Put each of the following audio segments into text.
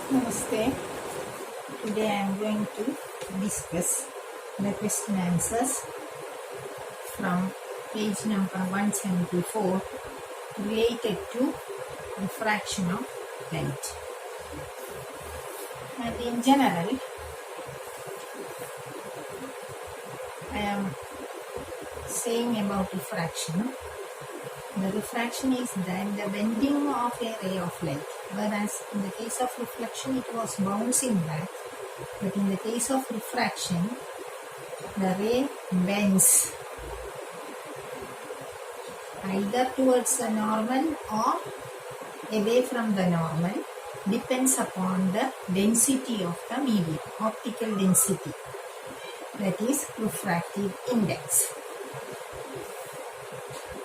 Namaste. Today I am going to discuss the question answers from page number 174 related to refraction of light. And in general, I am saying about refraction. The refraction is that the bending of a ray of light, whereas in the case of reflection it was bouncing back, but in the case of refraction the ray bends either towards the normal or away from the normal, depends upon the density of the medium, optical density, that is refractive index.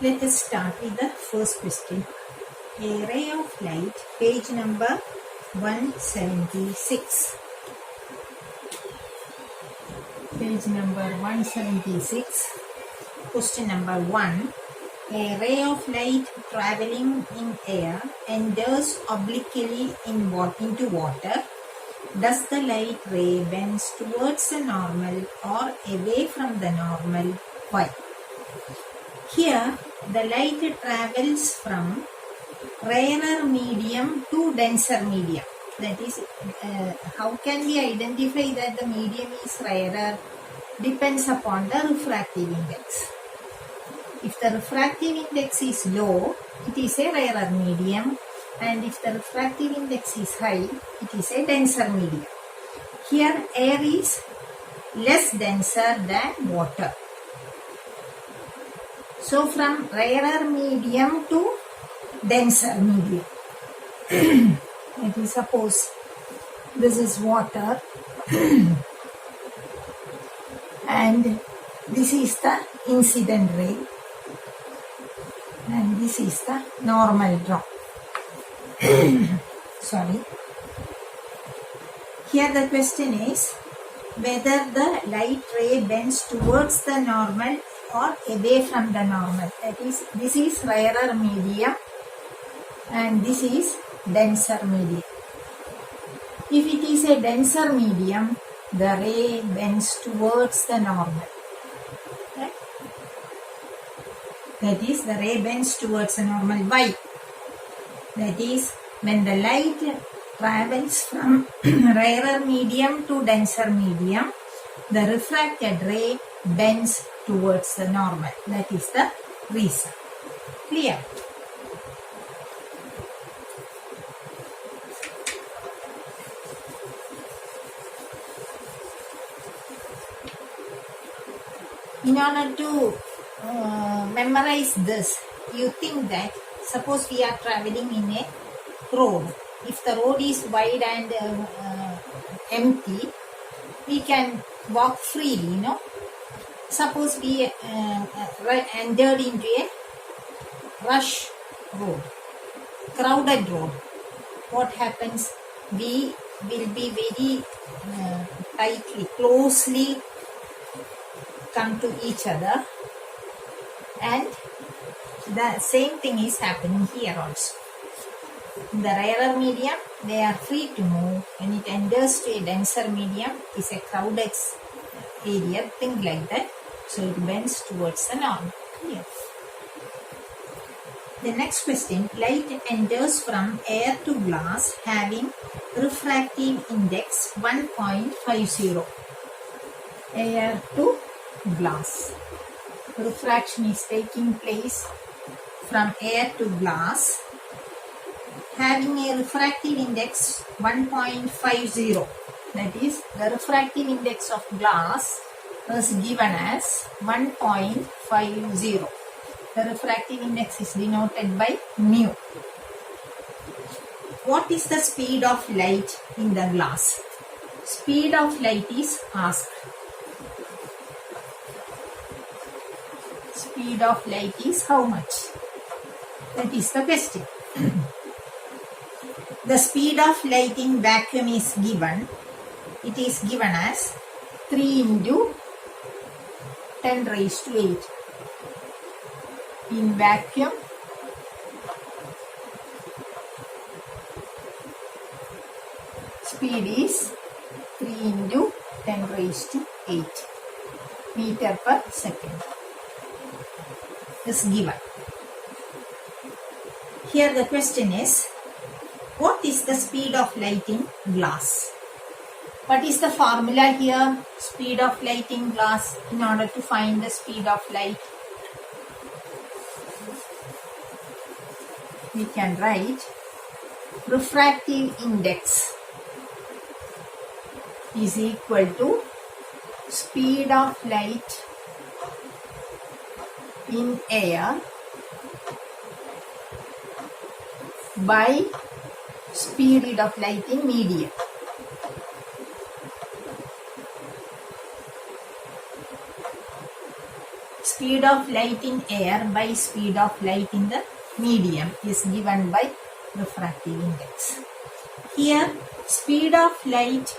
Let us start with the first question. A ray of light, page number 176. Page number 176, question number 1. A ray of light traveling in air enters obliquely into water. Does the light ray bends towards the normal or away from the normal? Why? Here, the light travels from rarer medium to denser medium. That is, how can we identify that the medium is rarer? Depends upon the refractive index. If the refractive index is low, it is a rarer medium, and if the refractive index is high, it is a denser medium. Here, air is less denser than water. So, from rarer medium to denser medium. Let us suppose this is water and this is the incident ray and this is the normal drop. Sorry. Here the question is whether the light ray bends towards the normal or away from the normal. That is, this is rarer medium and this is denser medium. If it is a denser medium, the ray bends towards the normal. Okay? That is, the ray bends towards the normal. Why? That is, when the light travels from rarer medium to denser medium, the refracted ray bends towards the normal. That is the reason. Clear? In order to memorize this, you think that suppose we are traveling in a road. If the road is wide and empty, we can walk freely, Suppose we entered into a rush road, crowded road. What happens? We will be very tightly, closely come to each other, and the same thing is happening here also. In the rarer medium, they are free to move. When it enters to a denser medium, it is a crowded area, thing like that. So it bends towards the normal. Here. The next question, light enters from air to glass having refractive index 1.50. Air to glass. Refraction is taking place from air to glass having a refractive index 1.50. That is, the refractive index of glass is given as 1.50. The refractive index is denoted by mu. What is the speed of light in the glass? Speed of light is asked. Speed of light is how much? That is the question. The speed of light in vacuum is given. It is given as 3 into 10 raised to 8. In vacuum, speed is 3 into 10 raised to 8 meter per second is given. Here the question is, what is the speed of light in glass? What is the formula here? Speed of light in glass. In order to find the speed of light, we can write refractive index is equal to speed of light in air by speed of light in medium. Speed of light in air by speed of light in the medium is given by refractive index. Here, speed of light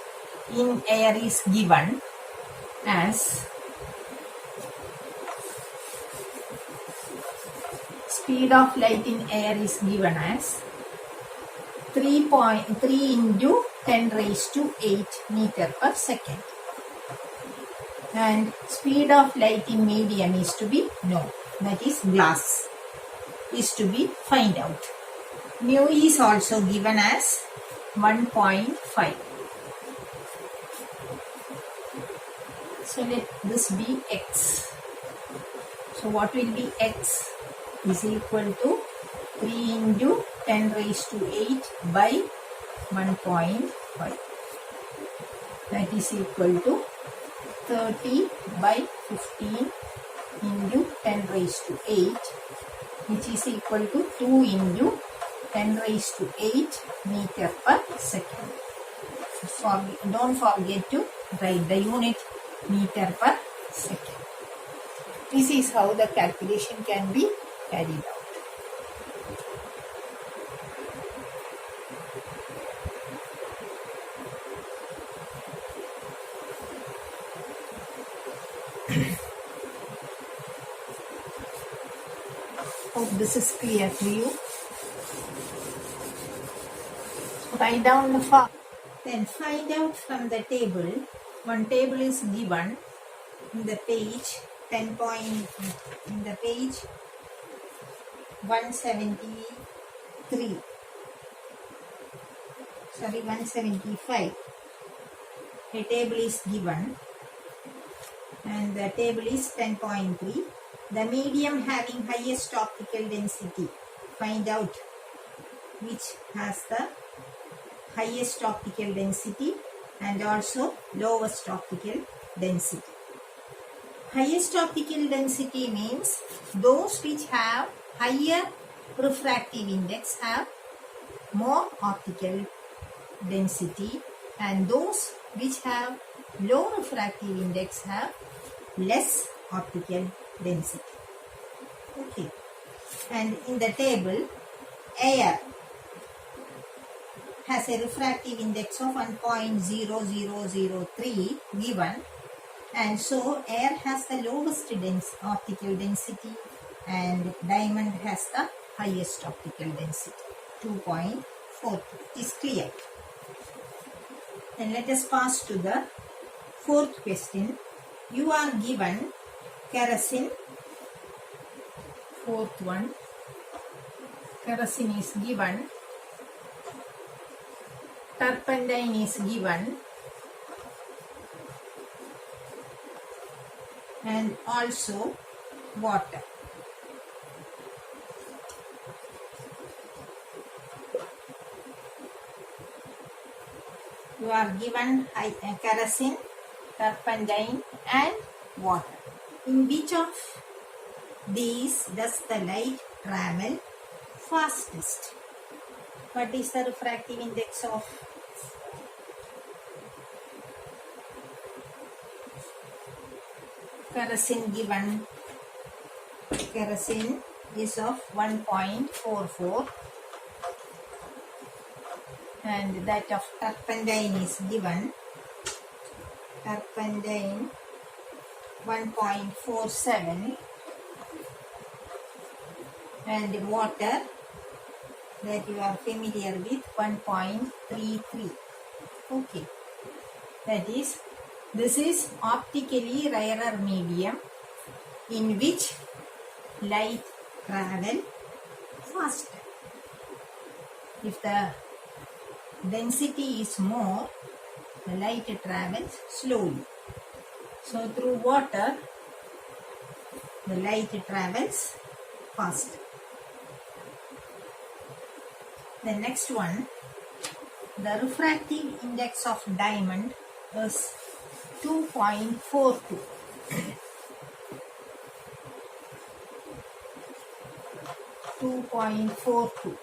in air is given as speed of light in air is given as 3 into 10 raised to 8 meter per second. And speed of light in medium is to be known, that is glass, is to be find out. Mu is also given as 1.5. So let this be x. So what will be x is equal to 3 into 10 raised to 8 by 1.5. That is equal to 30 by 15 into 10 raised to 8, which is equal to 2 into 10 raised to 8 meter per second. Don't forget to write the unit meter per second. This is how the calculation can be carried out. Hope this is clear to you. Write down the formula. Then find out from the table. One table is given in the page 175. A table is given and the table is 10.3. The medium having highest optical density. Find out which has the highest optical density and also lowest optical density. Highest optical density means those which have higher refractive index have more optical density, and those which have low refractive index have less optical density. Okay. And in the table, air has a refractive index of 1.0003 given, and so air has the lowest optical density and diamond has the highest optical density, 2.42. It is clear. Then let us pass to the fourth question. You are given kerosene. Fourth one, kerosene is given, turpentine is given, and also water. You are given kerosene, turpentine and water. In which of these does the light travel fastest? What is the refractive index of kerosene given? Kerosene is of 1.44 and that of turpentine is given. Turpentine 1.47 and water that you are familiar with 1.33. Okay, that is, this is optically rarer medium in which light travel faster. If the density is more, the light travels slowly. So through water, the light travels faster. The next one, the refractive index of diamond is 2.42. 2.42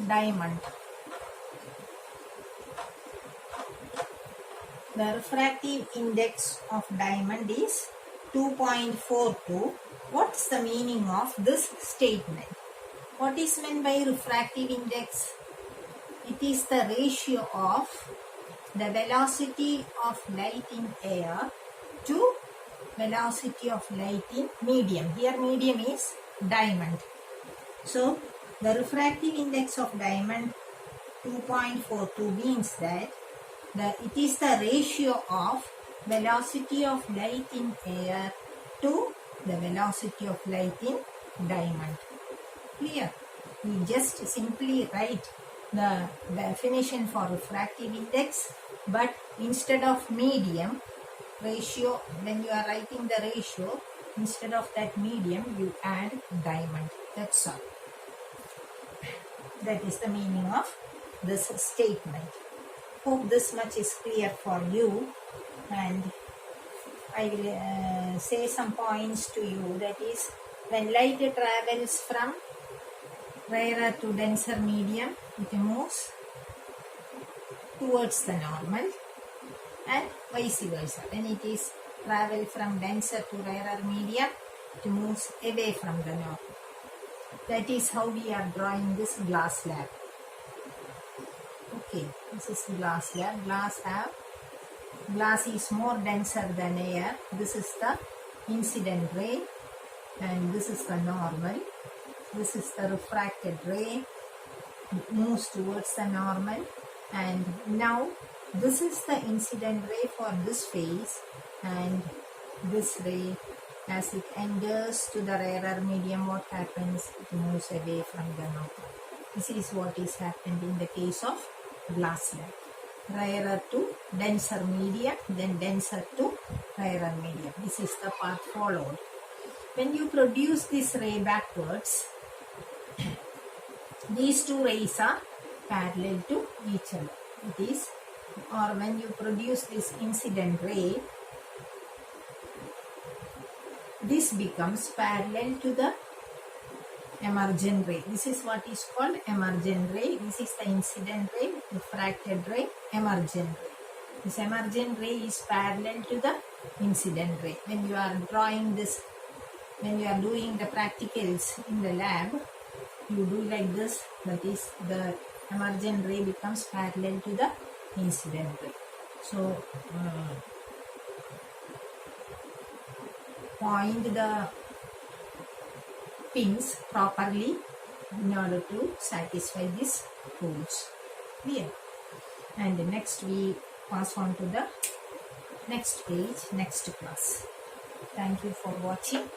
diamond. The refractive index of diamond is 2.42. What's the meaning of this statement? What is meant by refractive index? It is the ratio of the velocity of light in air to velocity of light in medium. Here medium is diamond. So the refractive index of diamond 2.42 means that it is the ratio of velocity of light in air to the velocity of light in diamond. Clear? We just simply write the definition for refractive index, but instead of medium ratio, when you are writing the ratio, instead of that medium you add diamond. That's all. That is the meaning of this statement. Hope this much is clear for you, and I will say some points to you. That is, when light travels from rarer to denser medium, it moves towards the normal, and vice versa. When it is travel from denser to rarer medium, it moves away from the normal. That is how we are drawing this glass slab. Okay, this is glass slab. Glass is more denser than air. This is the incident ray, and this is the normal. This is the refracted ray. It moves towards the normal, and now this is the incident ray for this phase, and this ray, as it enters to the rarer medium, what happens? It moves away from the normal. This is what is happened in the case of glass slab. Rarer to denser medium, then denser to rarer medium. This is the path followed. When you produce this ray backwards, these two rays are parallel to each other. It is, or when you produce this incident ray, this becomes parallel to the emergent ray. This is what is called emergent ray. This is the incident ray, refracted ray, emergent ray. This emergent ray is parallel to the incident ray. When you are drawing this, when you are doing the practicals in the lab, you do like this. That is, the emergent ray becomes parallel to the incident ray. So point the pins properly in order to satisfy these rules. Clear? And next we pass on to the next page, next class. Thank you for watching.